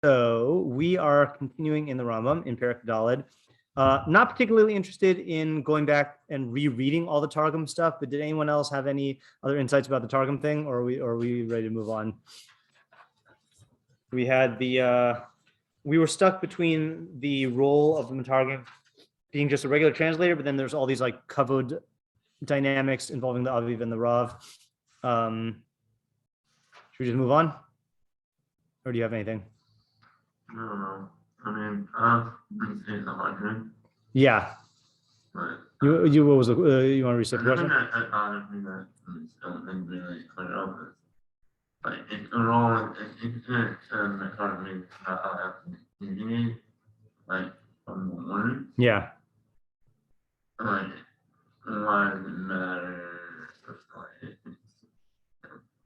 So we are continuing in the Rambam in Perek Daled. Not particularly interested in going back and rereading all the Targum stuff, but did anyone else have any other insights about the Targum thing, or are we ready to move on? We had we were stuck between the role of the Targum being just a regular translator, but then there's all these like kavod dynamics involving the Aviv and the Rav. Should we just move on, or do you have anything? No. I mean, I've been saying the argument. Yeah. But you what was you want to reset the question? I think that don't think really clear up is like it's a role in the economy you need like from the morning. Yeah. Like why does it matter?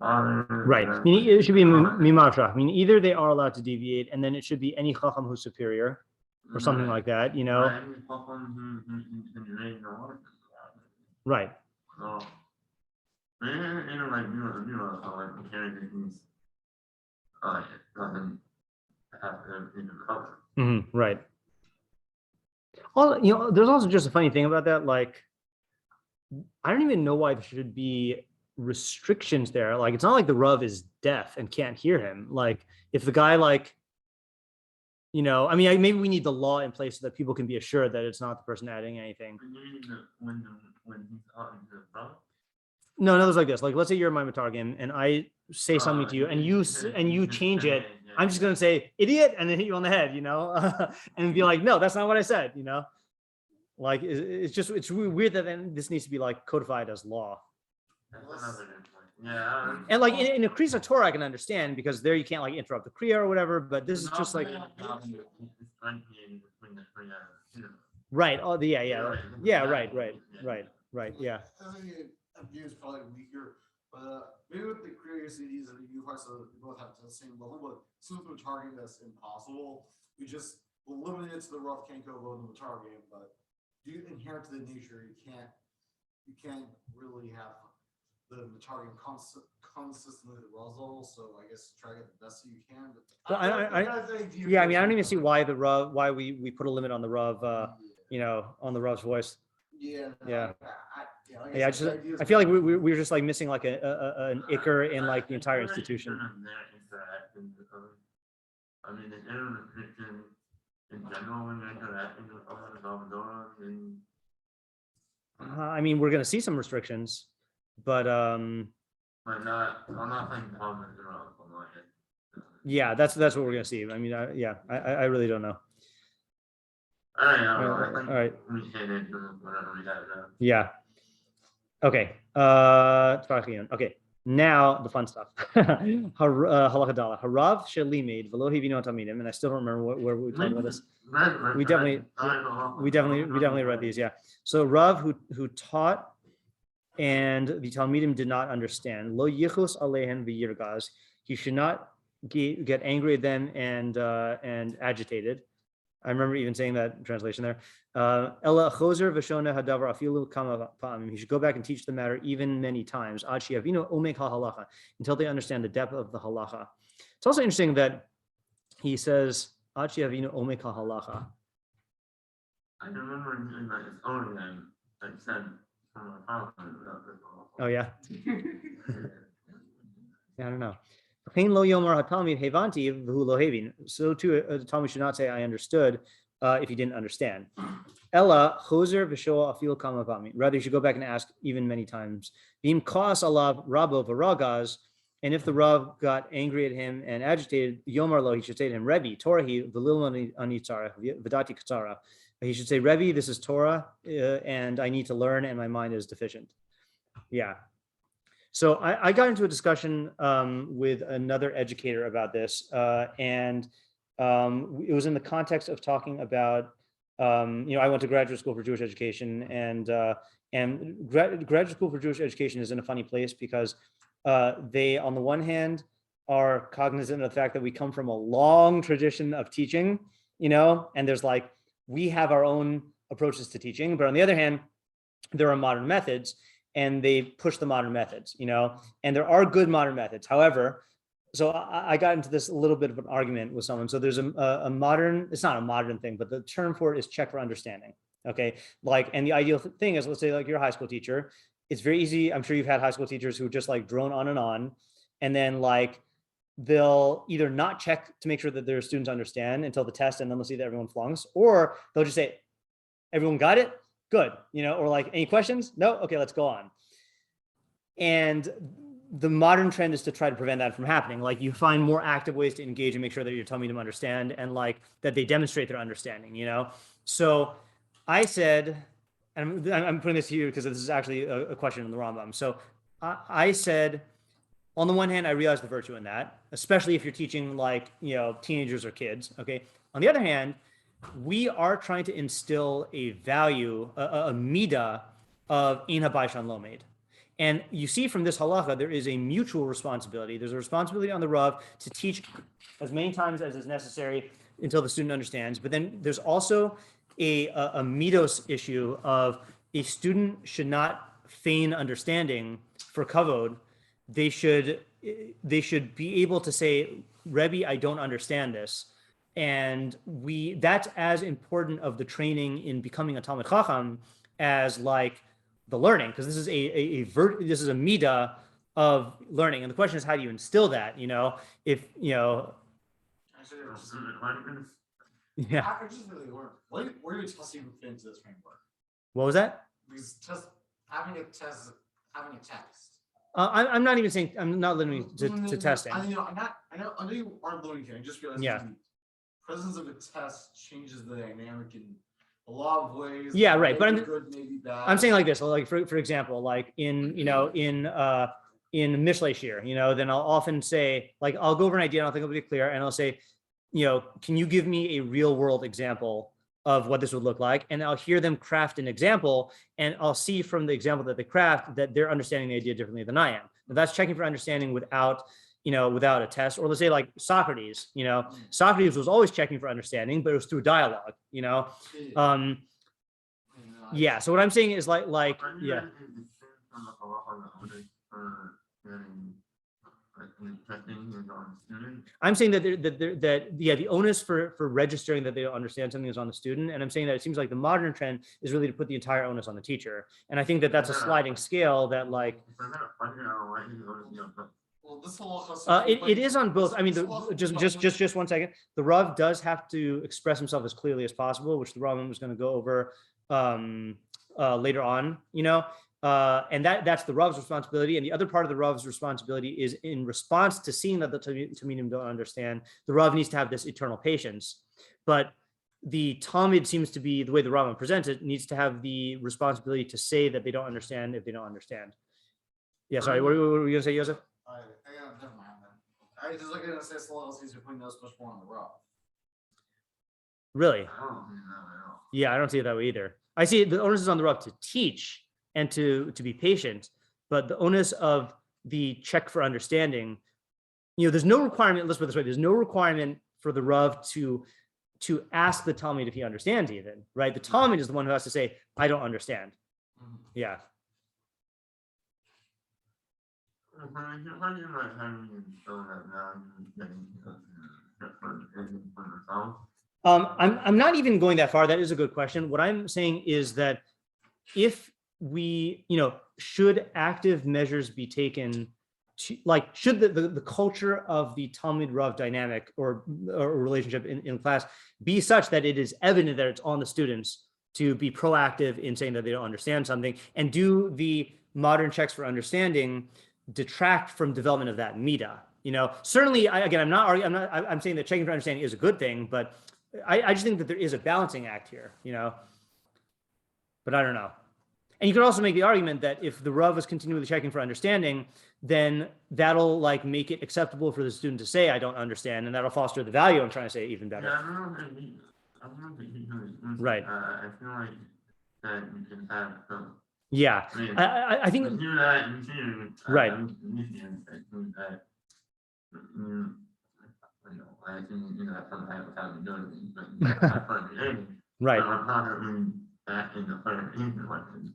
Right. I mean, it should be mimatra. I mean, either they are allowed to deviate, and then it should be any chacham who's superior, or something like that. You know. Right. Right. All there's also just a funny thing about that. Like, I don't even know why there should be restrictions there. Like, it's not like the Rav is deaf and can't hear him. Like, if the guy, like, I mean, maybe we need the law in place so that people can be assured that it's not the person adding anything. No, it's like this. Like, let's say you're my matargim and I say something to you and you change it. I'm just gonna say idiot and then hit you on the head, and be like, no, that's not what I said, Like, it's really weird that then this needs to be like codified as law. Yeah. And like in a Kriya Torah, I can understand because there you can't like interrupt the Kriya or whatever, but this is just like. Right. Oh, yeah. Right. Yeah. View is probably weaker, but maybe with the curiosities and the parts of we both have to the same level, but since we're targeting that's impossible, we just eliminate it to the rough can't go low in the target, but due inherent to the nature, you can't really have the target consistently the result. So I guess try to get the best you can. But I mean, I don't even see why we put a limit on the Rav, on the Rav's voice. Yeah. I feel like we're just like missing like an ikr in like the entire institution. I mean, in general, when you're interacting with someone, I mean, we're going to see some restrictions, but I'm not saying Talmud is wrong. Yeah, that's what we're going to see. I mean, I really don't know. All right. Yeah. Okay. Okay. Now the fun stuff. Halacha dala. Harav shalimid v'lo hivino tamidim, and I still don't remember where we talked about this. We definitely read these. Yeah. So Rav who taught and the Talmidim did not understand. Lo yichus alehen v'yirgaz. He should not get angry at them and agitated. I remember even saying that translation there. Ella chozer v'shona hadavar afilu kama pa'amim. He should go back and teach the matter even many times. Ad she'yavinu omek ha'halacha, until they understand the depth of the halacha. It's also interesting that he says ad she'yavinu omek ha'halacha. I remember in my own name that said from my father. Oh yeah. Yeah, I don't know. So too, the Talmud should not say I understood if he didn't understand. Ella chozer v'shoa afil kama pa'amim. Rather, you should go back and ask even many times. V'im ka'as alav rabo v'ragaz, and if the Rav got angry at him and agitated, yomar lo, he should say to him, Rebbe, Torah hi v'lil anitzara v'dati katzara. He should say, Rebbe, this is Torah, and I need to learn, and my mind is deficient. Yeah. So I got into a discussion with another educator about this, and it was in the context of talking about, I went to graduate school for Jewish education, and graduate school for Jewish education is in a funny place because they, on the one hand, are cognizant of the fact that we come from a long tradition of teaching, and there's like, we have our own approaches to teaching, but on the other hand, there are modern methods. And they push the modern methods, and there are good modern methods. However, So I got into this a little bit of an argument with someone. So there's a modern, it's not a modern thing, but the term for it is check for understanding. Okay. Like, and the ideal thing is, let's say like you're a high school teacher. It's very easy. I'm sure you've had high school teachers who just like drone on and on. And then like, they'll either not check to make sure that their students understand until the test, and then they'll see that everyone flunks, or they'll just say, everyone got it? Good. You know, or like, any questions? No? Okay, let's go on. And the modern trend is to try to prevent that from happening. Like you find more active ways to engage and make sure that you're telling them to understand and like that they demonstrate their understanding, you know? So I said, and I'm putting this here because this is actually a question in the Rambam. So I said, on the one hand, I realize the virtue in that, especially if you're teaching like, you know, teenagers or kids. Okay. On the other hand, we are trying to instill a value, a midah of ein habaishan lo made. And you see from this halacha, there is a mutual responsibility. There's a responsibility on the Rav to teach as many times as is necessary until the student understands. But then there's also a midos issue of a student should not feign understanding for kavod. They should be able to say, Rebbe, I don't understand this. And that's as important of the training in becoming a Talmud Chacham as like the learning, because this is this is a midah of learning. And the question is, how do you instill that? You know, if you know, yeah. I just really learned. What are you testing to fit into this framework? What was that? Because having a test. I'm not even saying, I'm not limiting to testing. I know you aren't limiting. I just realized. Yeah. The presence of a test changes the dynamic in a lot of ways. Yeah, right. But good, maybe bad. I'm saying like this, like for example, like in Mishlei Shiur, you know, then I'll often say, like, I'll go over an idea and I'll think it'll be clear, and I'll say, you know, can you give me a real world example of what this would look like? And I'll hear them craft an example, and I'll see from the example that they craft that they're understanding the idea differently than I am. And that's checking for understanding without a test. Or let's say like Socrates, you know, Socrates was always checking for understanding, but it was through dialogue, you know? Yeah. So what I'm saying is like, yeah. I'm saying that the onus for registering that they don't understand something is on the student, and I'm saying that it seems like the modern trend is really to put the entire onus on the teacher, and I think that that's a sliding scale that like. It is on both. I mean, just 1 second. The Rav does have to express himself as clearly as possible, which the Rambam was going to go over later on. You know. And that's the Rav's responsibility. And the other part of the Rav's responsibility is in response to seeing that the Tamidim don't understand, the Rav needs to have this eternal patience. But the Talmud seems to be, the way the Rambam presents it, needs to have the responsibility to say that they don't understand if they don't understand. Yeah, sorry, what were you going to say, Yosef? Never mind then. I just look at it and say halachos are putting those much more on the Rav. Really? Yeah, I don't see it that way either. I see the onus is on the Rav to teach and to be patient, but the onus of the check for understanding, you know, there's no requirement, let's put it this way, there's no requirement for the Rav to ask the Talmud if he understands even, right? The Talmud is the one who has to say, I don't understand. Yeah. I'm not even going that far. That is a good question. What I'm saying is that if we, you know, should active measures be taken to, like, should the culture of the Talmud Rav dynamic or relationship in class be such that it is evident that it's on the students to be proactive in saying that they don't understand something, and do the modern checks for understanding detract from development of that midah? You know, certainly, I'm saying that checking for understanding is a good thing, but I just think that there is a balancing act here, you know, but I don't know. And you could also make the argument that if the Rav is continually checking for understanding, then that'll like make it acceptable for the student to say, I don't understand, and that'll foster the value I'm trying to say even better. Right. I feel like that you can have both. Yeah. I think. Right.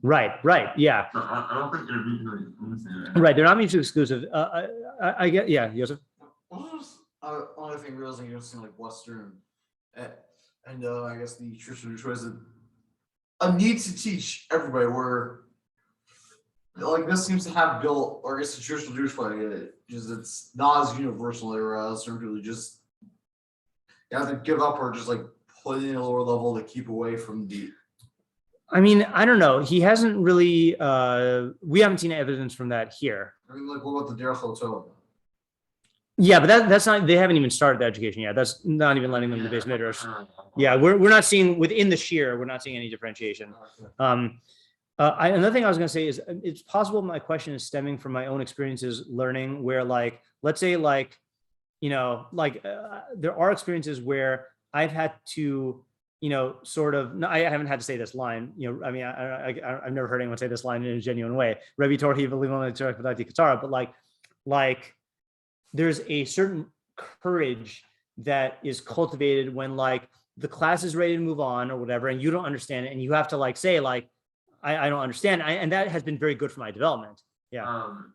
Right. Right. Yeah. I don't think they're mutually exclusive. Right. They're not mutually exclusive. I get. Yeah. Joseph. only thing realizing you're seeing like Western, and I guess the traditional choice is a need to teach everybody where. Like this seems to have built, or I guess the traditional Jewish way, just it's not as universal. Certain people just you have to give up or just like put in a lower level to keep away from the. I mean, I don't know. He hasn't really. We haven't seen evidence from that here. I mean, like what about the Derech Hotel? Yeah, but that's not. They haven't even started the education yet. That's not even letting them the base midrash. Yeah, we're not seeing within the shiur. We're not seeing any differentiation. Another thing I was going to say is it's possible my question is stemming from my own experiences learning where like, let's say like, there are experiences where I've had to, sort of, no, I haven't had to say this line, I mean, I've never heard anyone say this line in a genuine way, Rebbe Torah, but like there's a certain courage that is cultivated when like the class is ready to move on or whatever, and you don't understand it. And you have to like say like, I don't understand. And that has been very good for my development. Yeah. Well,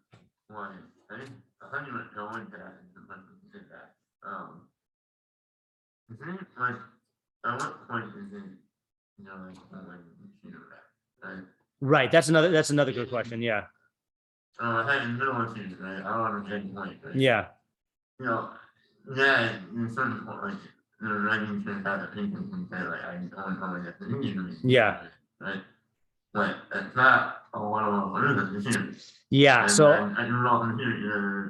I thought you were going to that and did that. I think like at what point is it, like that, right? Right. That's another good question. Yeah. I had in the middle of things, right? I don't understand the point, right? Yeah. Yeah, in certain point, like the writing turns out that people can say like I don't know what that's Indian. Yeah. Right. But it's not a one-on-one. Yeah. So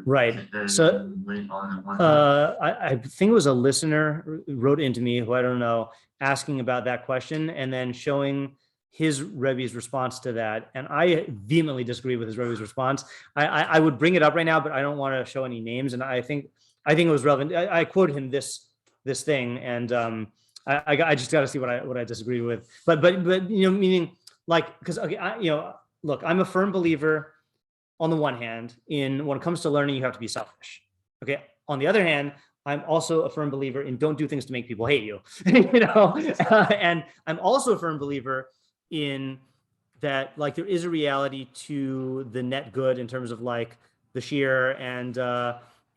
right. So I think it was a listener who wrote into me who I don't know, asking about that question and then showing his Rebbe's response to that. And I vehemently disagree with his Rebbe's response. I would bring it up right now, but I don't want to show any names. And I think it was relevant. I quoted him this thing, and I just got to see what I disagreed with. But meaning. Like, because look, I'm a firm believer on the one hand in when it comes to learning, you have to be selfish. Okay. On the other hand, I'm also a firm believer in don't do things to make people hate you, and I'm also a firm believer in that, like, there is a reality to the net good in terms of like the shiur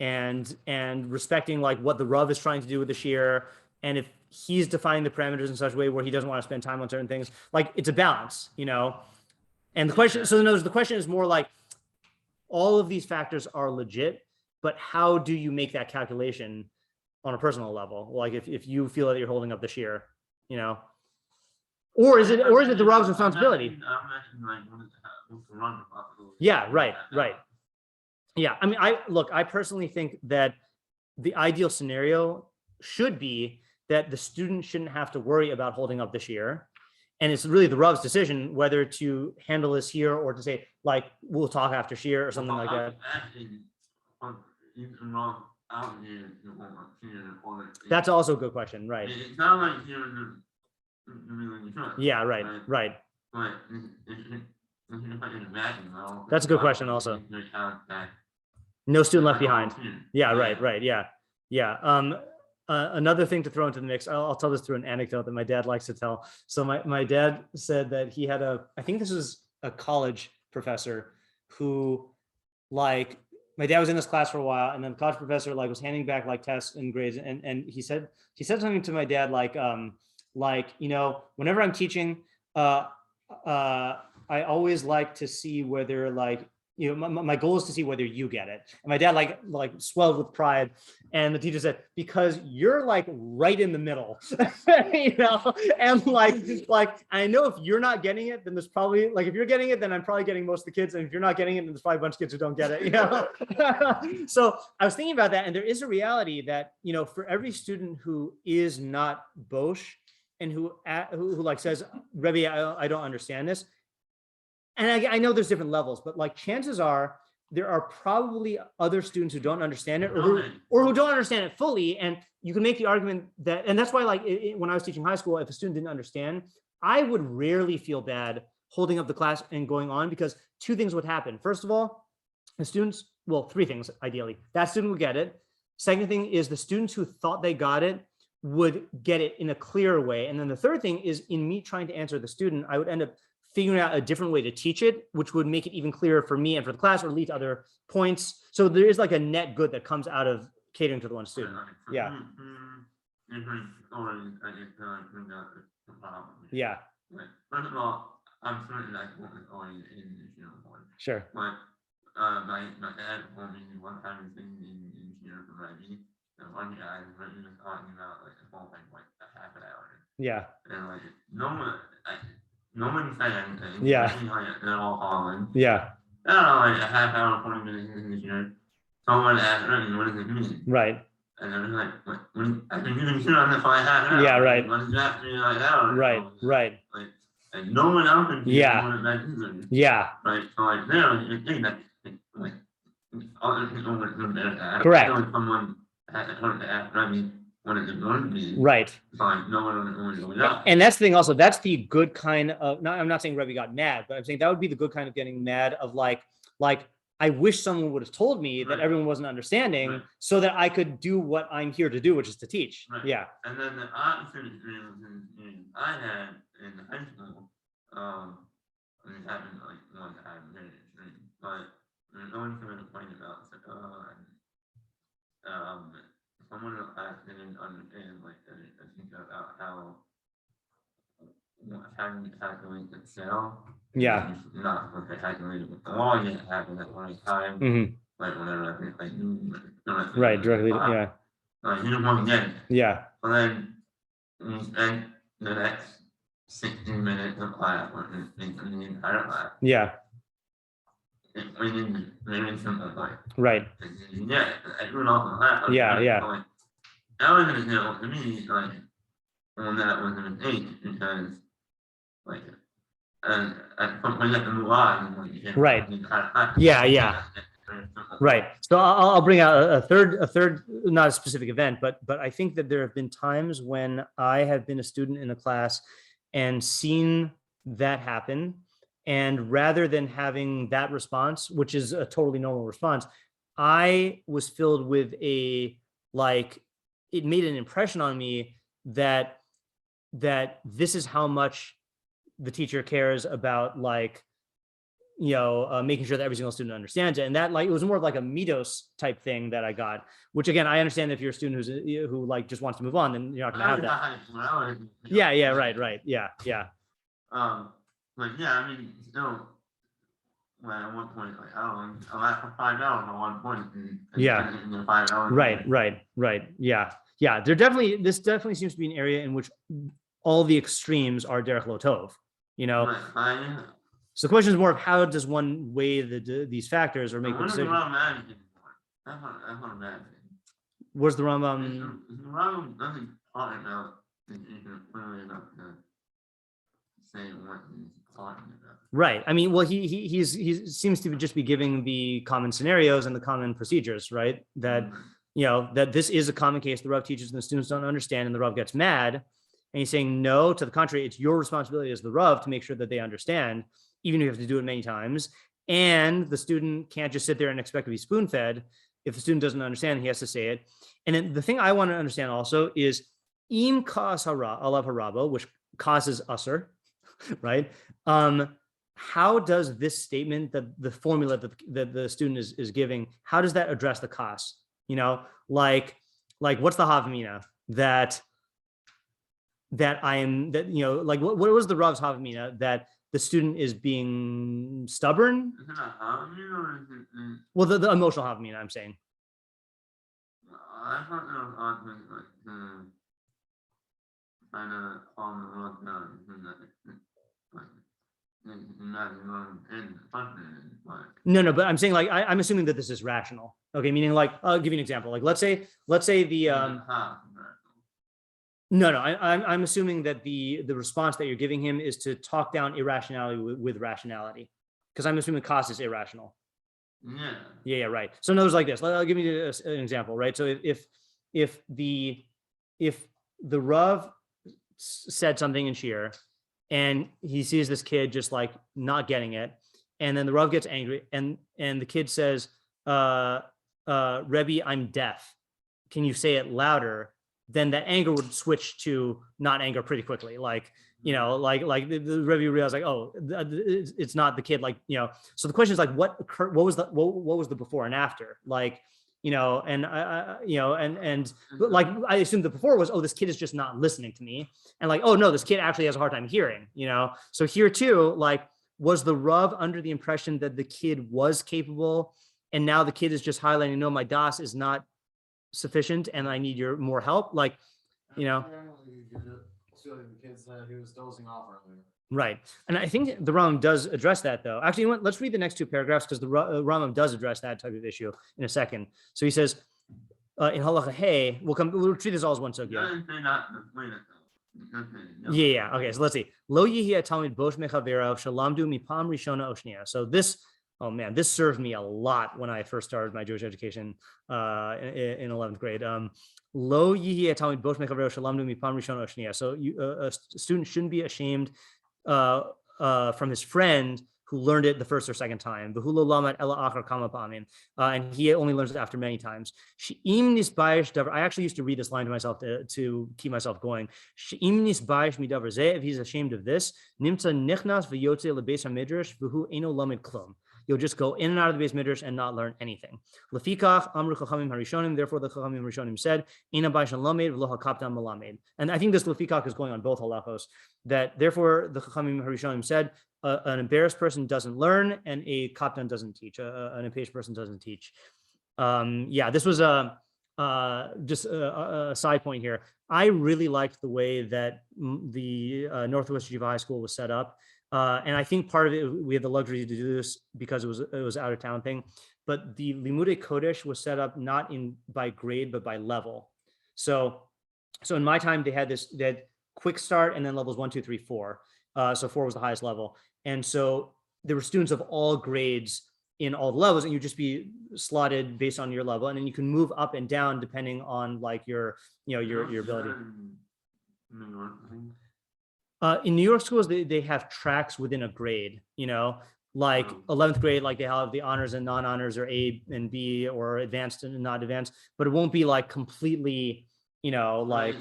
and respecting like what the Rav is trying to do with the shiur. And if he's defining the parameters in such a way where he doesn't want to spend time on certain things, like it's a balance, And the question, so in other words, the question is more like all of these factors are legit, but how do you make that calculation on a personal level? Like if you feel that you're holding up the shiur, or is it the Rav's responsibility? Yeah, right. Yeah, I mean, I personally think that the ideal scenario should be that the student shouldn't have to worry about holding up the shiur. And it's really the Rav's decision whether to handle this here or to say, like, we'll talk after shiur or something like that. That's also a good question, right? It's not like yeah, right. That's a good question also. No student left behind. Yeah, right. Yeah. Another thing to throw into the mix, I'll tell this through an anecdote that my dad likes to tell. So my dad said that he had I think this was a college professor who, like, my dad was in this class for a while, and then the college professor like was handing back like tests and grades, and he said something to my dad like whenever I'm teaching, I always like to see whether like my goal is to see whether you get it. And my dad like swelled with pride. And the teacher said, because you're like right in the middle, and like, I know if you're not getting it, then there's probably like, if you're getting it, then I'm probably getting most of the kids. And if you're not getting it, then there's probably a bunch of kids who don't get it, So I was thinking about that. And there is a reality that, for every student who is not Bosch and who like says, Rebbe, I don't understand this. And I know there's different levels, but like chances are there are probably other students who don't understand it or who don't understand it fully. And you can make the argument that, and that's why like when I was teaching high school, if a student didn't understand, I would rarely feel bad holding up the class and going on, because two things would happen. First of all, the students, well, three things ideally. That student would get it. Second thing is the students who thought they got it would get it in a clearer way. And then the third thing is in me trying to answer the student, I would end up figuring out a different way to teach it, which would make it even clearer for me and for the class or lead to other points. So there is like a net good that comes out of catering to the one student. Yeah. Different stories, I just feel like bring up the problem. Yeah, Like, first of all, I'm certain that what was always in the shiur board. sure. But my dad told me one time he's been in shiur for Rebbe, and one guy was talking about like the whole thing like a half an hour. Yeah, And like no one said anything. Yeah. Like, they're all calling. yeah, I don't know, like a half hour, 40 minutes in the shiur. Someone asked Rebbe, what does it mean? right. And I was like, I've been doing shiur on this for like half an hour. Yeah, right. What does that mean like that? Right, right. Like, and no one else can Yeah. what that is. Yeah, Right. So like there, you think that like other people would do that. Correct. So if someone had to ask Rebbe what is it going to be? right. It's like no one would do that. And that's the thing also, that's the good kind of, I'm not saying Rebbe got mad, but I'm saying that would be the good kind of getting mad of like, I wish someone would have told me that Right. everyone wasn't understanding Right. so that I could do what I'm here to do, which is to teach. Right. Yeah, And then the opposite experience I had in high school, I mean, it happened like one time, but there's no one coming to complain about it's like, someone asked me didn't understand like I think about how you calculate the cell. Yeah. It's not supposed to calculate it with the law yet happen at one time. hmm Like whenever I think like right, directly, yeah, Like you don't want to get it. yeah, But then we spent the next 16 minutes of class or the entire class. yeah, We didn't really simple like right, yeah, I grew up on that. Yeah, yeah. Like, that was an example to me, like when that was a mistake because like and at some point you have to move on and like you can't Right. you kind of- Yeah, yeah. Very simple. right. So I'll bring out a third, not a specific event, but I think that there have been times when I have been a student in a class and seen that happen. And rather than having that response, which is a totally normal response, I was filled with it made an impression on me that this is how much the teacher cares about making sure that every single student understands it. And that it was more of like a midos type thing that I got, which again, I understand if you're a student who just wants to move on, then you're not gonna have that. Yeah, right. Yeah. But yeah, I mean, still, well, at one point, like, I laughed for 5 hours at one point. Yeah. In the 5 hours. Right. Yeah. This definitely seems to be an area in which all the extremes are derech lo tov, Right. So the question is more of how does one weigh these factors or make the decision? That's what I'm asking. Where's the Rambam? The Rambam doesn't talk about the teacher clearly enough to say what he's talking about. Right. I mean, well, he seems to just be giving the common scenarios and the common procedures, right? That that this is a common case. The Rav teaches and the students don't understand, and the Rav gets mad, and he's saying no. To the contrary, it's your responsibility as the Rav to make sure that they understand, even if you have to do it many times. And the student can't just sit there and expect to be spoon-fed. If the student doesn't understand, he has to say it. And then the thing I want to understand also is im kas hara alav harabo, which causes usher, right? How does this statement, the formula that the student is giving, how does that address the cost? Like what's the havmina that what was the Rav's havmina that the student is being stubborn? Is it a havmina or is it? Well, the emotional havmina, I'm saying. I thought there was argument like kind of on the road down No, but I'm saying I'm assuming that this is rational. Okay, meaning I'll give you an example. Let's say the No, I'm assuming that the response that you're giving him is to talk down irrationality with rationality, because I'm assuming cost is irrational. Yeah, right. So in other words, like this, I'll give you an example, right? So if the Rav said something in shiur, and he sees this kid just not getting it, and then the Rav gets angry, and the kid says, Rebbe, I'm deaf. Can you say it louder? Then that anger would switch to not anger pretty quickly. The Rebbe realized it's not the kid, So the question is what was the before and after? but like I assumed that before was, oh, this kid is just not listening to me, and like, oh no, this kid actually has a hard time hearing. So here too, like, was the Rav under the impression that the kid was capable, and now the kid is just highlighting, no, my das is not sufficient, and I need your more help, like, The kids that he was dozing off earlier. Right. And I think the Rambam does address that, though. Actually, let's read the next two paragraphs, because the Rambam does address that type of issue in a second. So he says, in halacha hey, we'll treat this all as one sugya. Yeah. Okay. So let's see. Lo yihi Talmud bosh mechaverav shalamdu mipam rishona oshnia. So this, oh man, this served me a lot when I first started my Jewish education in 11th grade. Lo yihi Talmud bosh mechaverav shalamdu mipam rishona oshnia. So a student shouldn't be ashamed from his friend who learned it the first or second time. And he only learns it after many times. I actually used to read this line to myself to keep myself going. If he's ashamed of this, you'll just go in and out of the base midrash and not learn anything. Therefore, the Chachamim Harishonim said, and I think this lefikach is going on both halachos, that therefore the Chachamim Harishonim said, an embarrassed person doesn't learn, and a kaptan doesn't teach. An impatient person doesn't teach. This was just a side point here. I really liked the way that the Northwest Yeshiva High School was set up. And I think part of it, we had the luxury to do this because it was out of town thing, but the Limudei Kodesh was set up not by grade, but by level. So in my time, they had quick start and then levels 1, 2, 3, 4. So 4 was the highest level. And so there were students of all grades in all the levels, and you'd just be slotted based on your level. And then you can move up and down depending on like your ability. In New York schools, they have tracks within a grade, like 11th grade, like they have the honors and non-honors, or A and B, or advanced and not advanced, but it won't be like completely, like.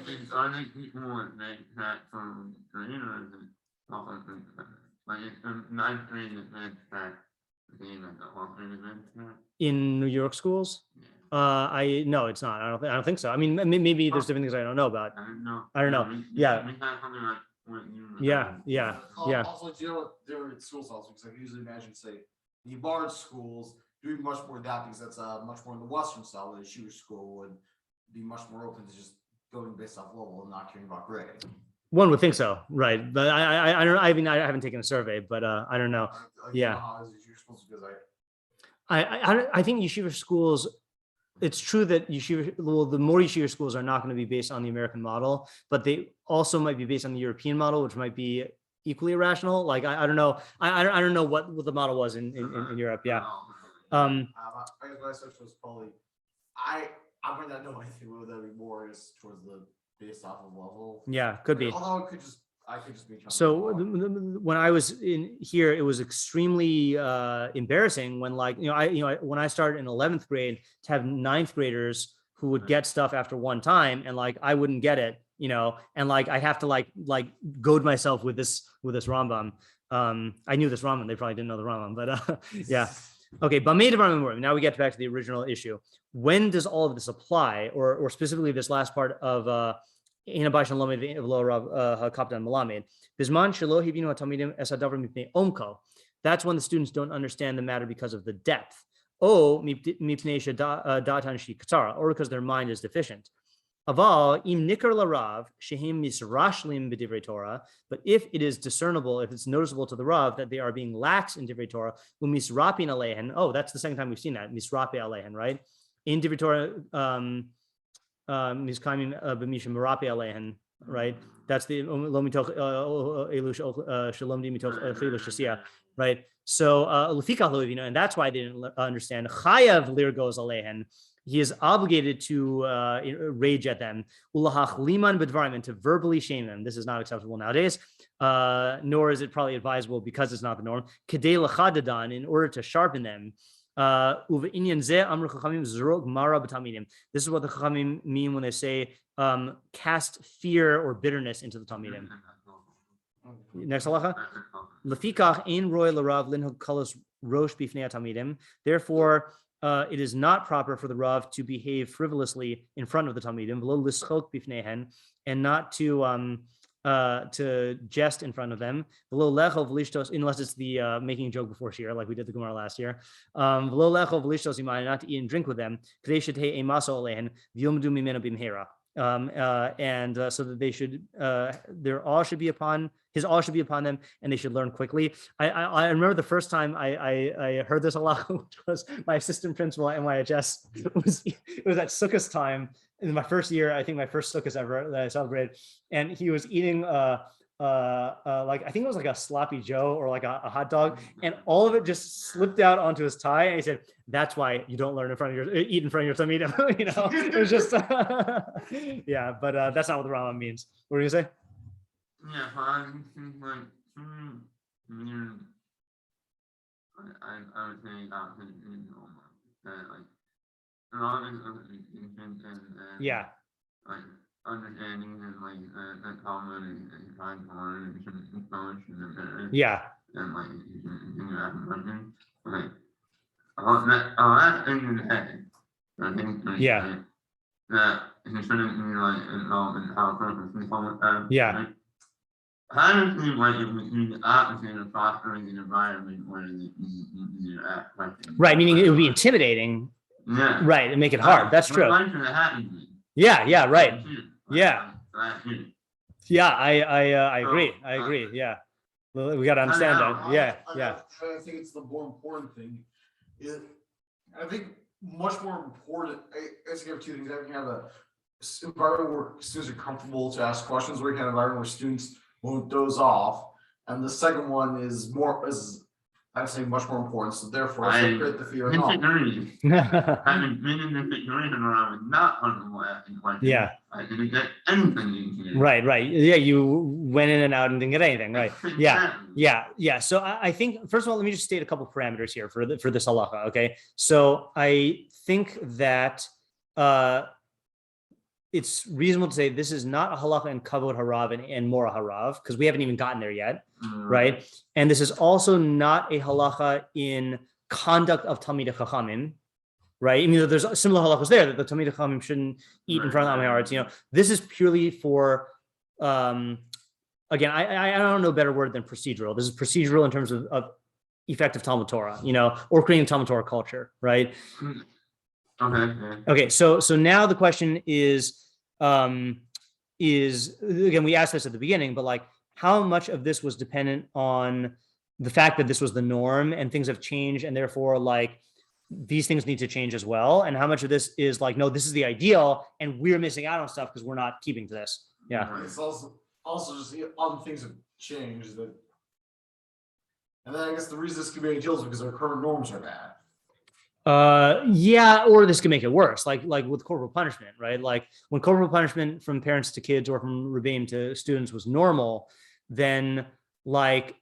In New York schools? No, it's not. I don't think so. I mean, maybe there's different things I don't know about. I don't know. Yeah. Also, do you know what different school styles? Because I can usually imagine, say, the barred schools doing much more of that, because that's much more in the Western style. The shiur school would be much more open to just going based off level and not caring about grade. One would think so, right? But I don't. I mean, I haven't taken a survey, but I don't know. Yeah. I think yeshiva schools. It's true that the more yeshiva schools are not going to be based on the American model, but they also might be based on the European model, which might be equally irrational. Like I don't know. I don't know what the model was in Europe. Yeah. I guess my search was probably I might not know anything about that anymore. Is towards the based off of level. Yeah, could be. Although I could just be. So when I was in here, it was extremely embarrassing when, like, when I started in 11th grade, to have 9th graders who would get stuff after one time, and like I wouldn't get it, and like I have to like goad myself with this Rambam. I knew this Rambam; they probably didn't know the Rambam, but yeah. Okay, now we get back to the original issue. When does all of this apply, or specifically this last part of that's when the students don't understand the matter because of the depth, or because their mind is deficient. But if it is discernible, if it's noticeable to the Rav that they are being lax in divrei Torah, that's the second time we've seen that, misrapi aleihen, right? In divrei Torah, right? That's the right. So and that's why they didn't understand. Chayav lir goes aleihen. He is obligated to rage at them, and to verbally shame them. This is not acceptable nowadays, nor is it probably advisable, because it's not the norm. In order to sharpen them. This is what the Chachamim mean when they say cast fear or bitterness into the Talmidim. Next halacha. Lefikach ein roy l'rav linhag kalos rosh bifnei Talmidim. Therefore, it is not proper for the Rav to behave frivolously in front of the Talmidim, and not to jest in front of them, unless it's the making a joke before shiur, like we did the Gemara last year. Not to eat and drink with them, and so that they should, their awe should be upon his awe should be upon them, and they should learn quickly. I remember the first time I heard this a lot, which was my assistant principal at NYHS. It was at Sukkot time in my first year. I think my first Sukkot ever that I celebrated, and he was eating like I think it was like a sloppy Joe or like a hot dog, and all of it just slipped out onto his tie. And he said, "That's why you don't learn in front of your eat in front of your Talmidim." You know, it was just yeah, but that's not what the Rambam means. What were you gonna say? Yeah, I think like I would say that like a lot of infant and Yeah. like understanding and like that Talmud and trying to learn and knowledge and Yeah. and like interaction like all that thing in the head. I think like, Yeah. that he shouldn't be like involved in how person follow that. Yeah. Right? I don't think like it would be the opposite of fostering an environment where you act like Right, meaning it would be intimidating. Yeah. Right, and make it hard. That's true. Yeah, yeah, right. Yeah. Yeah, I agree. I agree. Yeah. Well, we got to understand that. Yeah, yeah. I think it's the more important thing. I think much more important. I guess you have two things. I think you have a environment where students are comfortable to ask questions, where you have an environment where students won't doze off. And the second one is I'd say much more important. So therefore, separate the fear and all. Having been in the situation where I was not comfortable asking questions. Yeah. I didn't get anything. Right, right. Yeah, you went in and out and didn't get anything. Right. Yeah, yeah, yeah. So I think first of all, let me just state a couple parameters here for this halacha. Okay. So I think that it's reasonable to say this is not a halacha in kavod harav and mora harav, because we haven't even gotten there yet, right? And this is also not a halacha in conduct of Talmidei Chachamim, right? I mean, there's similar halachos there that the Talmidei Chachamim shouldn't eat in front of Amiharetz. You know, this is purely for, again, I don't know a better word than procedural. This is procedural in terms of effective Talmud Torah, you know, or creating Talmud Torah culture, right? Okay. So now the question is again, we asked this at the beginning, but like, how much of this was dependent on the fact that this was the norm and things have changed, and therefore like these things need to change as well, and how much of this is like, no, this is the ideal and we're missing out on stuff because we're not keeping to this. Yeah. It's also just other things have changed that, and then I guess the reason this could be ideal is because our current norms are bad. Yeah, or this can make it worse, like with corporal punishment, right? Like when corporal punishment from parents to kids or from rebbeim to students was normal, then like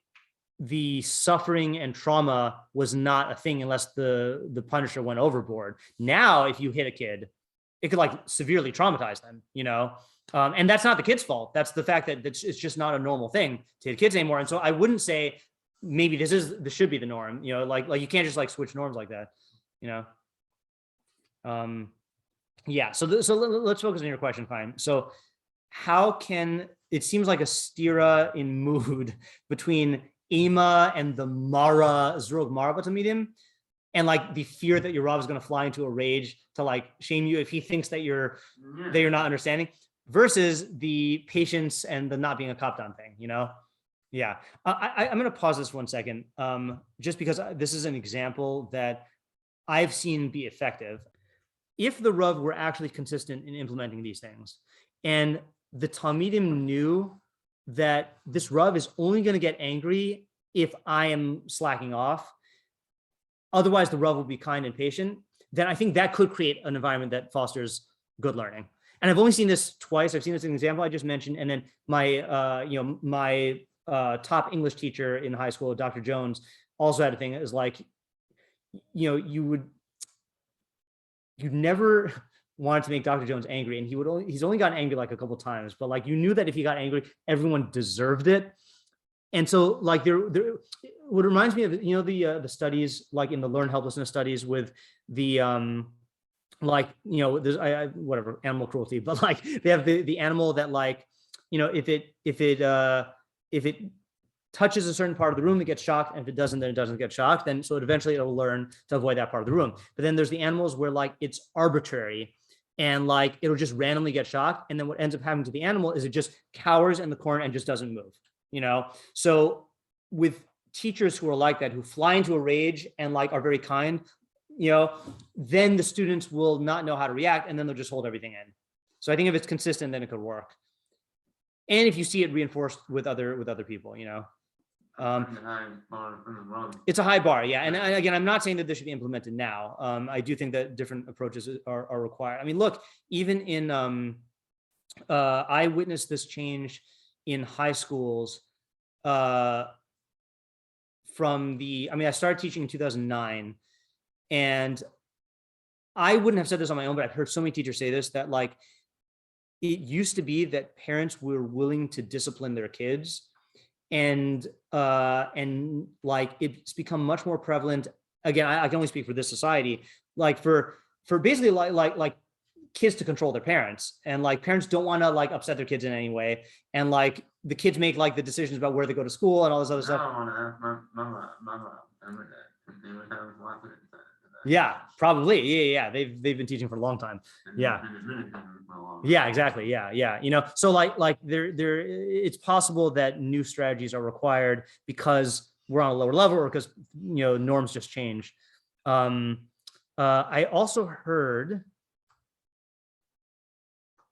the suffering and trauma was not a thing unless the punisher went overboard. Now, if you hit a kid, it could like severely traumatize them, you know? And that's not the kid's fault. That's the fact that it's just not a normal thing to hit kids anymore. And so I wouldn't say maybe this should be the norm, you know, like you can't just like switch norms like that. You know, yeah. So let's focus on your question, Chaim. So, how can it seems like a stira in mood between Ema and the Mara Zrog Mara Batamidim, and like the fear that your Rav is going to fly into a rage to like shame you if he thinks that you're not understanding, versus the patience and the not being a kaptan thing. You know. Yeah. I'm going to pause this 1 second, just because this is an example that I've seen be effective. If the Rav were actually consistent in implementing these things, and the Talmidim knew that this Rav is only going to get angry if I am slacking off, otherwise the Rav will be kind and patient, then I think that could create an environment that fosters good learning. And I've only seen this twice. I've seen this in an example I just mentioned, and then my top English teacher in high school, Dr. Jones, also had a thing. It was like, you know, you never wanted to make Dr. Jones angry, and he's only gotten angry like a couple of times, but like you knew that if he got angry, everyone deserved it. And so like what reminds me of, the studies like in the learned helplessness studies with the like, there's whatever animal cruelty, but like they have the animal that like, if it touches a certain part of the room, it gets shocked, and if it doesn't, then it doesn't get shocked. Then so eventually it'll learn to avoid that part of the room. But then there's the animals where like it's arbitrary, and like it'll just randomly get shocked, and then what ends up happening to the animal is it just cowers in the corner and just doesn't move. So with teachers who are like that, who fly into a rage and like are very kind, then the students will not know how to react, and then they'll just hold everything in. So I think if it's consistent, then it could work. And if you see it reinforced with other people, it's a high bar, yeah. And again, I'm not saying that this should be implemented now. I do think that different approaches are required. I mean, look, even in I witnessed this change in high schools I started teaching in 2009, and I wouldn't have said this on my own, but I've heard so many teachers say this, that like it used to be that parents were willing to discipline their kids, and like it's become much more prevalent. Again, I can only speak for this society, like for basically like kids to control their parents, and like parents don't want to like upset their kids in any way, and like the kids make like the decisions about where they go to school and all this other stuff. Yeah, probably. Yeah. They've been teaching for a long time. Yeah. Yeah, exactly. Yeah. So like there it's possible that new strategies are required because we're on a lower level, or because norms just change. I also heard,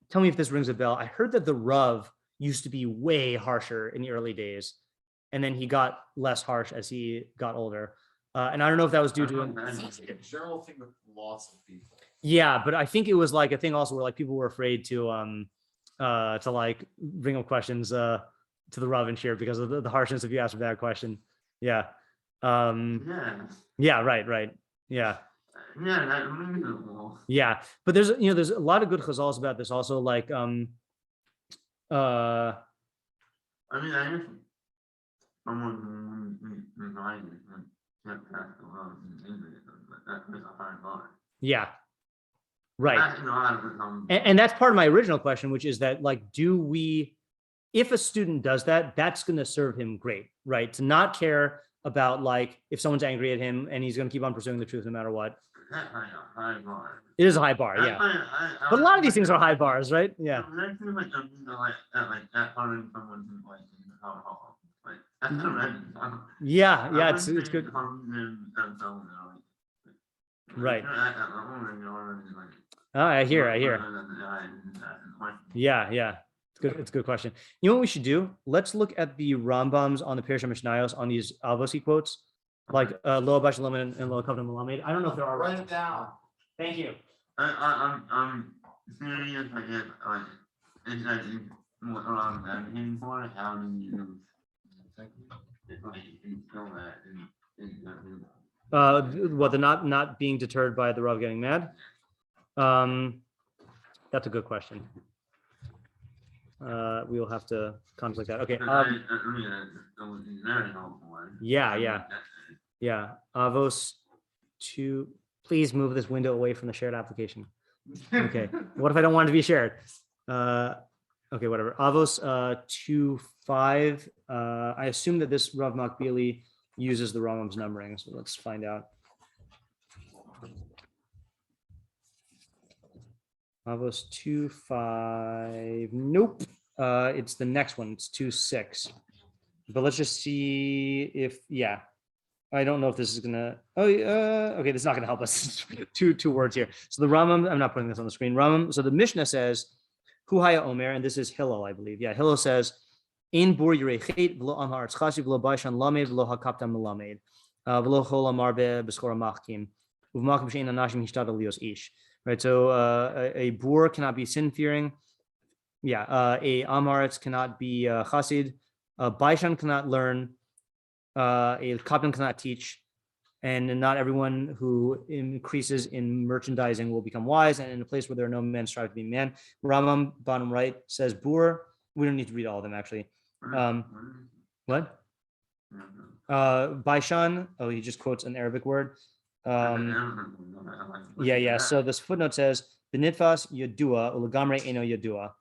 tell me if this rings a bell, I heard that the Rav used to be way harsher in the early days, and then he got less harsh as he got older. And I don't know if that was due to him. It's like a general thing with lots of people. Yeah, but I think it was like a thing also where like people were afraid to like bring up questions to the Rav and shiur because of the harshness if you ask a bad question. Yeah. Yeah. Right. Yeah. Yeah, but there's there's a lot of good chazals about this also, like I mean, I guess someone that's a hard bar. Yeah, right. And that's part of my original question, which is that like, if a student does that, that's going to serve him great, right? To not care about like if someone's angry at him and he's going to keep on pursuing the truth no matter what. That's like a high bar. It is a high bar, yeah. But a lot of these things are high bars, right? Yeah. Yeah, it's good. Right. Oh, I hear. Yeah. It's a good question. You know what we should do? Let's look at the Rambams on the Perush HaMishnayos on these Avosi quotes, like Lo Bash Lamed and Lo Kavna Melamed. I don't know if there are. Write it down. Thank you. I'm serious. Like it's like what I'm advocating for. How do you instill that? What, the not being deterred by the Rav getting mad? That's a good question. We'll have to contemplate that. Okay. Yeah. Avos 2. Please move this window away from the shared application. Okay. What if I don't want it to be shared? Okay, whatever. Avos 2:5. I assume that this Rav Makbili uses the Rambam's numbering, so let's find out. Avos 2:5. Nope. It's the next one. It's 2:6. But let's just see if, yeah. I don't know if this is gonna. Okay, this is not gonna help us. two words here. So the Rambam, I'm not putting this on the screen. Rambam. So the Mishnah says, Huhaya Omer, and this is Hillel, I believe. Yeah, Hillel says, In bur yirechet v'lo an haaretz chasi v'lo baishan lamed v'lo hakaptam melamed v'lo chol amar b'skora machkim uv'makim she'en anashim hishtadel lios ish. Right. So a bur cannot be sin fearing. Yeah. A amaretz cannot be chasid. A baishan cannot learn. A kaplan cannot teach, and not everyone who increases in merchandising will become wise. And in a place where there are no men, strive to be man. Rambam, bottom right, says bur. We don't need to read all of them actually. What? Baishan, oh, he just quotes an Arabic word. Yeah. So this footnote says, Benitfas yadua ulagamre eno yadua.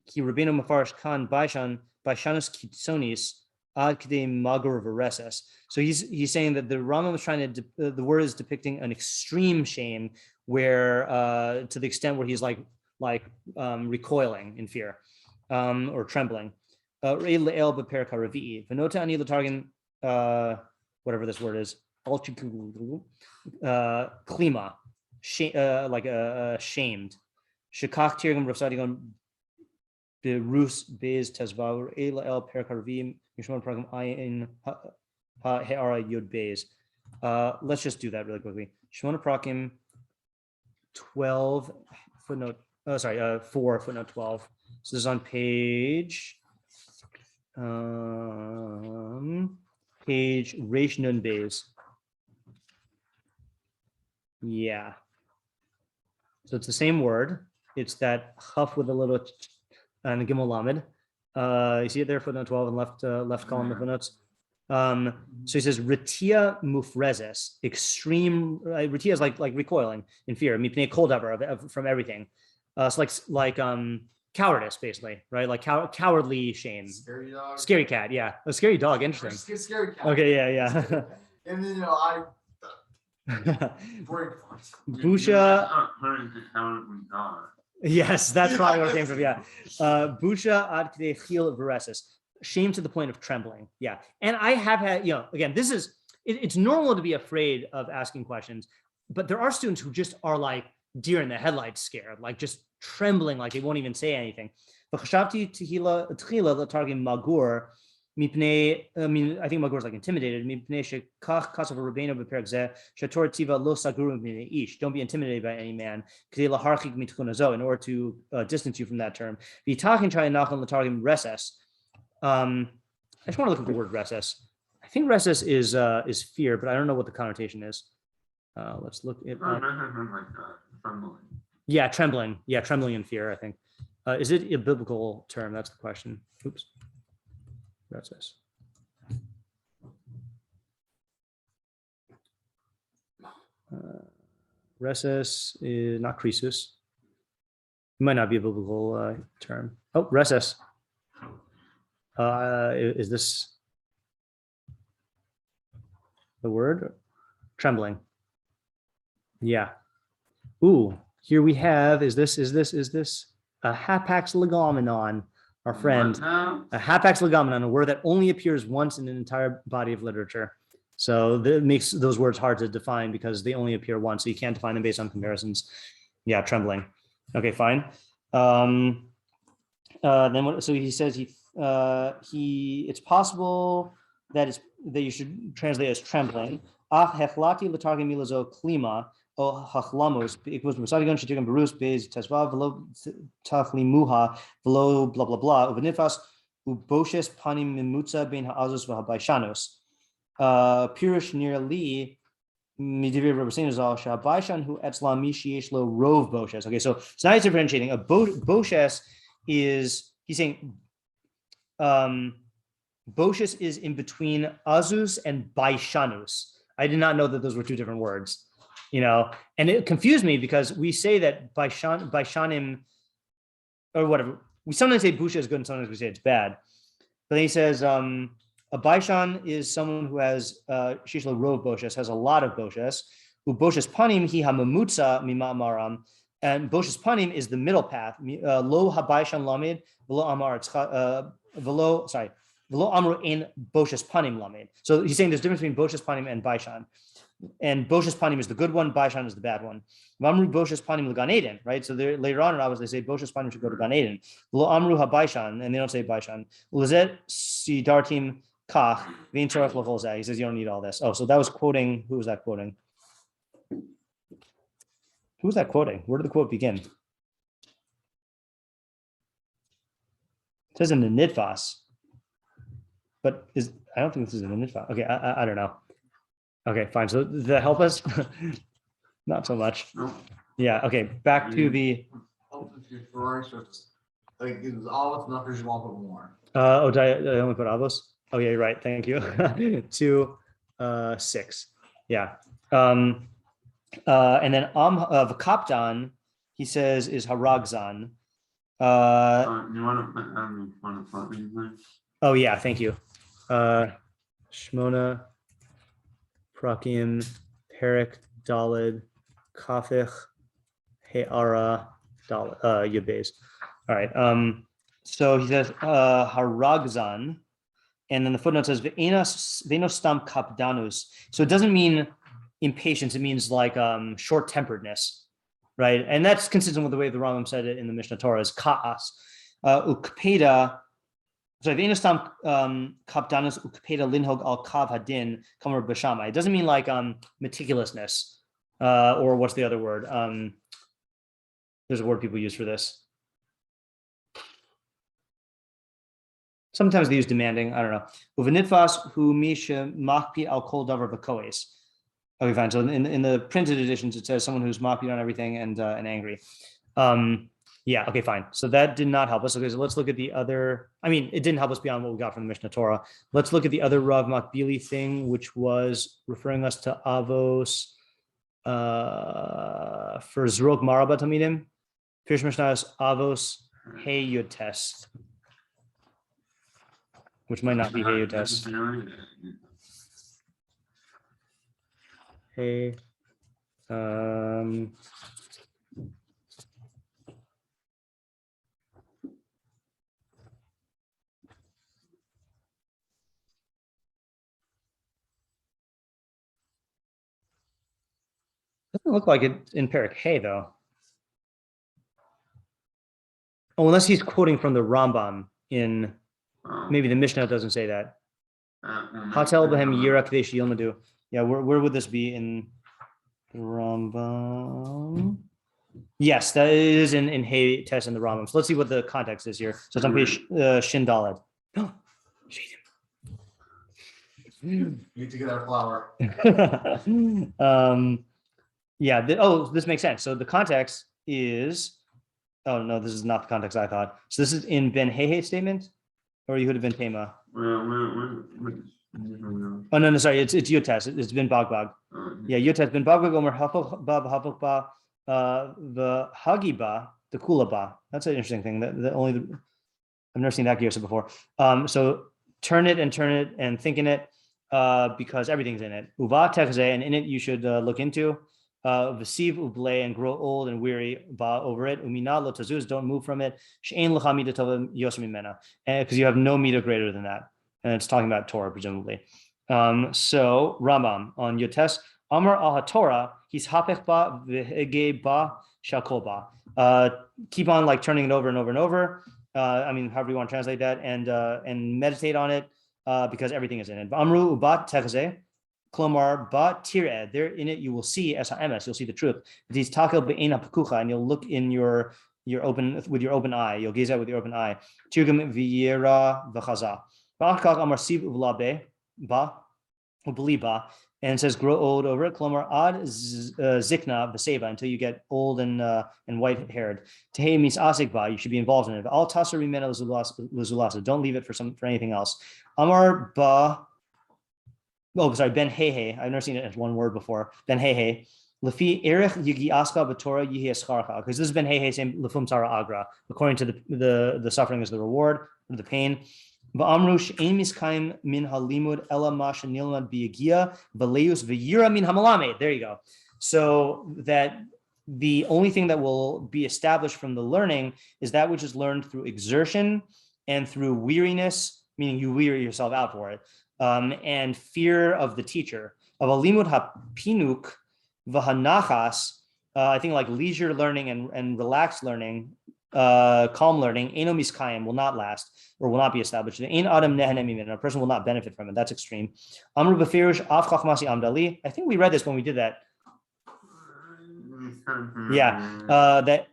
Ki Rabbeinu Mefarish Khan Baishanus Kitsonis ad kidei magur v'reses. So he's saying that the Rambam was trying to the word is depicting an extreme shame where to the extent where he's like recoiling in fear or trembling. Whatever this word is, klima, shamed. Shekach tirgum rafsadigon berus bez tezvaur el perkarvim mishmon program iyun ha'ara yud bez. Let's just do that really quickly. Shmona Prakim 12 footnote. 4 footnote 12. So this is on page Reish Nun Beis. Yeah. So it's the same word. It's that chaf with a little and gimel lamed. You see it there, footnote 12 and left column of footnotes. So he says ritia mufrezes, extreme. Ritia is like recoiling in fear. Mipnei kol davar, from everything. So like cowardice, basically, right? Like cowardly shame. Scary dog. Scary cat, yeah. A scary dog, interesting. Scary cat. Okay, yeah. And then Busha. Yes, that's probably where it came from. Yeah. Busha ad kidei chil v'reses. Shame to the point of trembling. Yeah. And I have had, again, it's normal to be afraid of asking questions, but there are students who just are like deer in the headlights scared, like just trembling, like they won't even say anything. I think magur is like intimidated. Don't be intimidated by any man in order to distance you from that term. I just want to look at the word reses. I think reses is fear, but I don't know what the connotation is. Let's look at trembling. Yeah, trembling. Yeah, trembling and fear, I think. Is it a biblical term? That's the question. Oops. Reses. Reses is not crisis. It might not be a biblical term. Oh, reses. Is this the word? Trembling. Yeah. Ooh, here we have, is this a hapax legomenon, our friend? A hapax legomenon, a word that only appears once in an entire body of literature. So that makes those words hard to define because they only appear once. So you can't define them based on comparisons. Yeah, trembling. Okay, fine. Then what? So he says it's possible that you should translate as trembling. Ach hechlati l'targim milazo klima o hachlamos equals b'sadigon shetigam berus bez tezvav v'lo tachlimuha v'lo blah blah blah uvenifas uboshes panim mimutza ben ha'azus v'habaishanos. Pirush near li midivir representation shabaishan hu etzla mishiyeshlo rov boshes. Okay, so now he's differentiating. A boshes is, he's saying boshes is in between azus and baishanus. I did not know that those were two different words, and it confused me because we say that baishanim or whatever. We sometimes say busha is good and sometimes we say it's bad. But then he says a baishan is someone who has shishlo rov boshes, has a lot of boshes. Uboshes panim hi hamamutza mima'amaram. And boshes panim is the middle path. Lo habaishan lamid v'lo amar v'lo amru ein boshes panim lamed. So he's saying there's a difference between boshes panim and baishan. And boshes panim is the good one, baishan is the bad one. Amru boshes panim l'gan eden, right? So later on in Rabbos they say boshes panim should go to gan eden. V'lo amru habaishan, and they don't say baishan. Ulazet sidartim kach v'in tzorach l'chol zeh. He says you don't need all this. Oh, so that was quoting. Who was that quoting? Who was that quoting? Where did the quote begin? It says in the Nidfas, but I don't think this is in the Nidfas. Okay, I don't know. Okay, fine. So does that help us? Not so much. No. Yeah. Okay. Back to the. Like it's all enough because you want to put more. Did I only put avos? Oh yeah, you're right. Thank you. 2, 6. Yeah. And then v'kapdan, he says, is haragzan. You want to put one of the please? Oh yeah, thank you. Shmona, Prakim, Perik, Dalid, Kafich, He'ara, Yabez. All right. So he says haragzan, and then the footnote says venostam kapdanus. So it doesn't mean impatience; it means like short-temperedness, right? And that's consistent with the way the Rambam said it in the Mishnah Torah is kaas, ukpeda. So venostam kapdanus ukpeda linhog al kav hadin kamar b'shama. It doesn't mean like meticulousness, or what's the other word? There's a word people use for this. Sometimes they use demanding. I don't know. Uvenitfas hu misha makpi al kol davar v'koes. Okay, fine. So in the printed editions, it says someone who's makpi on everything and angry. Yeah. Okay, fine. So that did not help us. Okay, so let's look at the other. I mean, it didn't help us beyond what we got from the Mishnah Torah. Let's look at the other Rav Makbili thing, which was referring us to avos for zrok maraba tamidim. Pirush Mishnah is avos hey yotes. Which might not be hey yotes. Hey, doesn't look like it in Perik Hey though. Oh, unless he's quoting from the Rambam in. Maybe the Mishnah doesn't say that. Hatel b'hem yira kadesh yilmadu. Yeah, where would this be in the Rambam? Yes, that is in Hey Test in the Rambam. So let's see what the context is here. So it's on page Shin Daled. You need to get our flour. Yeah. This makes sense. So the context is. Oh no, this is not the context I thought. So this is in Ben Hehe statement. Or you would have been Tema. Oh no, sorry, it's Yotes. It's been Bagbag. Yeah, Yotes been Bagbag Omer Hafuk Bab Hafuk Ba the Hagiba the Kulaba. That's an interesting thing. I've never seen that Giyasa before. So turn it and think in it because everything's in it. Uva Tekze, and in it you should look into. Vasiv ublay and grow old and weary over it. Umina lo tazuz, don't move from it. She'ein lecha mida tova yosem mimena, because you have no mida greater than that. And it's talking about Torah, presumably. So Rambam on Yotes Amar al Torah, he's hapech ba v'hege ba shakol ba. Keep on like turning it over and over and over. I mean, however you want to translate that, and meditate on it because everything is in it. Amru ubat tekze. Klomar ba tireh, there in it you will see as ha'emes, you'll see the truth. These takel be'ena pekucha, and you'll look in your open with your open eye. You'll gaze out with your open eye. Tirgum v'yera v'chaza. Ba'achkach amar siv uvlabe ba ubli ba, and it says grow old over it. Klomar ad zikna v'seva, until you get old and white haired. Tehei mis asik ba, you should be involved in it. Al tasar rimena l'zulasa, don't leave it for anything else. Amar ba. Oh, sorry, Ben Hehe. I've never seen it as one word before. Ben Hehe. Lefi erech yigi aska b'Torah yihi escharcha. Because this is Ben Hehe saying lefum tzara agra. According to the suffering is the reward, or the pain. V'amru she'ein miskayim min halimud ela ma shenilmad biyagia v'leus v'yira min hamalamed. There you go. So that the only thing that will be established from the learning is that which is learned through exertion and through weariness, meaning you weary yourself out for it. And fear of the teacher. Of a limud hapinuk v'hanachas, I think like leisure learning and relaxed learning, calm learning, eno miskayim, will not last or will not be established. Ein adam nehene mimin, a person will not benefit from it. That's extreme. Amru b'firush af chachmasi amdali. I think we read this when we did that. Yeah, that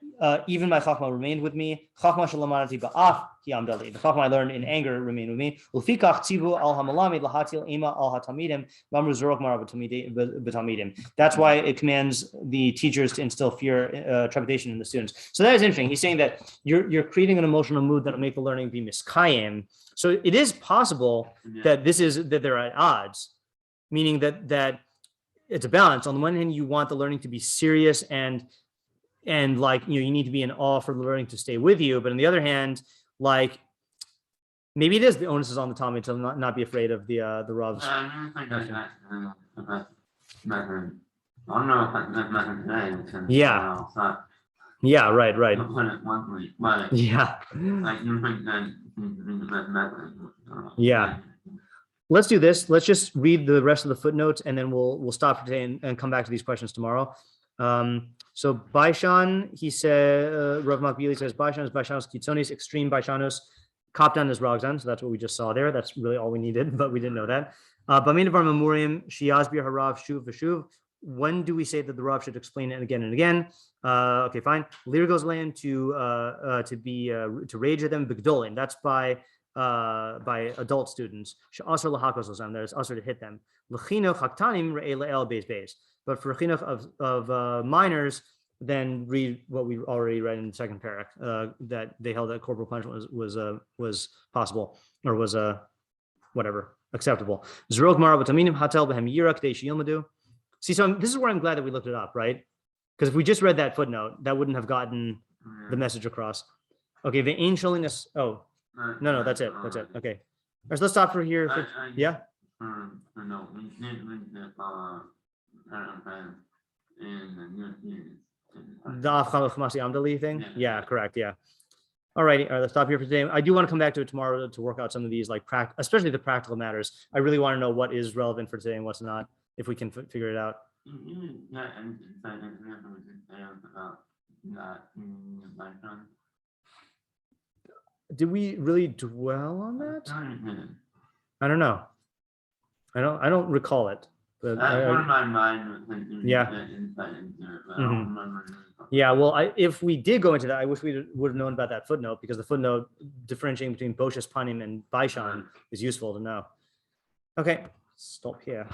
even my chachma remained with me. Chachma shalamadati ba'af ki amdali. The chachma I learned in anger remained with me. Ulfikach tzivu al hamalamid lahatil ema al hatamidim v'amru zorok mara b'tamidim. That's why it commands the teachers to instill fear, trepidation in the students. So that is interesting. He's saying that you're creating an emotional mood that will make the learning be miskayim. So it is possible that they're at odds, meaning that it's a balance. On the one hand, you want the learning to be serious and like, you need to be in awe for the learning to stay with you. But on the other hand, like, maybe it is the onus is on the Talmud to not be afraid of the Ravs. I think that's method. I don't know if that's method today. Yeah. Yeah, right. Put it monthly, but Yeah. like you think that the method. Yeah. Let's do this. Let's just read the rest of the footnotes, and then we'll stop for today and come back to these questions tomorrow. So Baishan, he said, Rambam Bekius says, Baishan is Baishanos Kitzonis, extreme Baishanos. Kaptan is Ragzan, so that's what we just saw there. That's really all we needed, but we didn't know that. Bamin of our Memorim, Shiazbir Harav, Shuv Veshuv. When do we say that the Rav should explain it again and again? Okay, fine. Lir goes land to rage at them, Bigdolin. That's by adult students. Sh'asr lahakos l'zam. That is usher to hit them. L'chinuch haktanim re'eh le'el beis beis. But for chinuch of minors, then read what we already read in the second parak, that they held that corporal punishment was possible, or was whatever, acceptable. Zrog mara b'taminim hatel b'hem yira k'dei sheyilmadu. See, so this is where I'm glad that we looked it up, right? Because if we just read that footnote, that wouldn't have gotten the message across. Okay, the ain sholiness. Oh, no, that's it. That's it. Okay, all right, so let's stop for here. Yeah. No, we did read The Chamasi Amdali thing? Yeah, correct. Yeah. All right, let's stop here for today. I do want to come back to it tomorrow to work out some of these, like especially the practical matters. I really want to know what is relevant for today and what's not, if we can figure it out. Did we really dwell on that? I don't know. I don't recall it. But my mind. Yeah. Yeah. Well, if we did go into that, I wish we would have known about that footnote, because the footnote differentiating between Boshas Panim and Baishan is useful to know. Okay, stop here.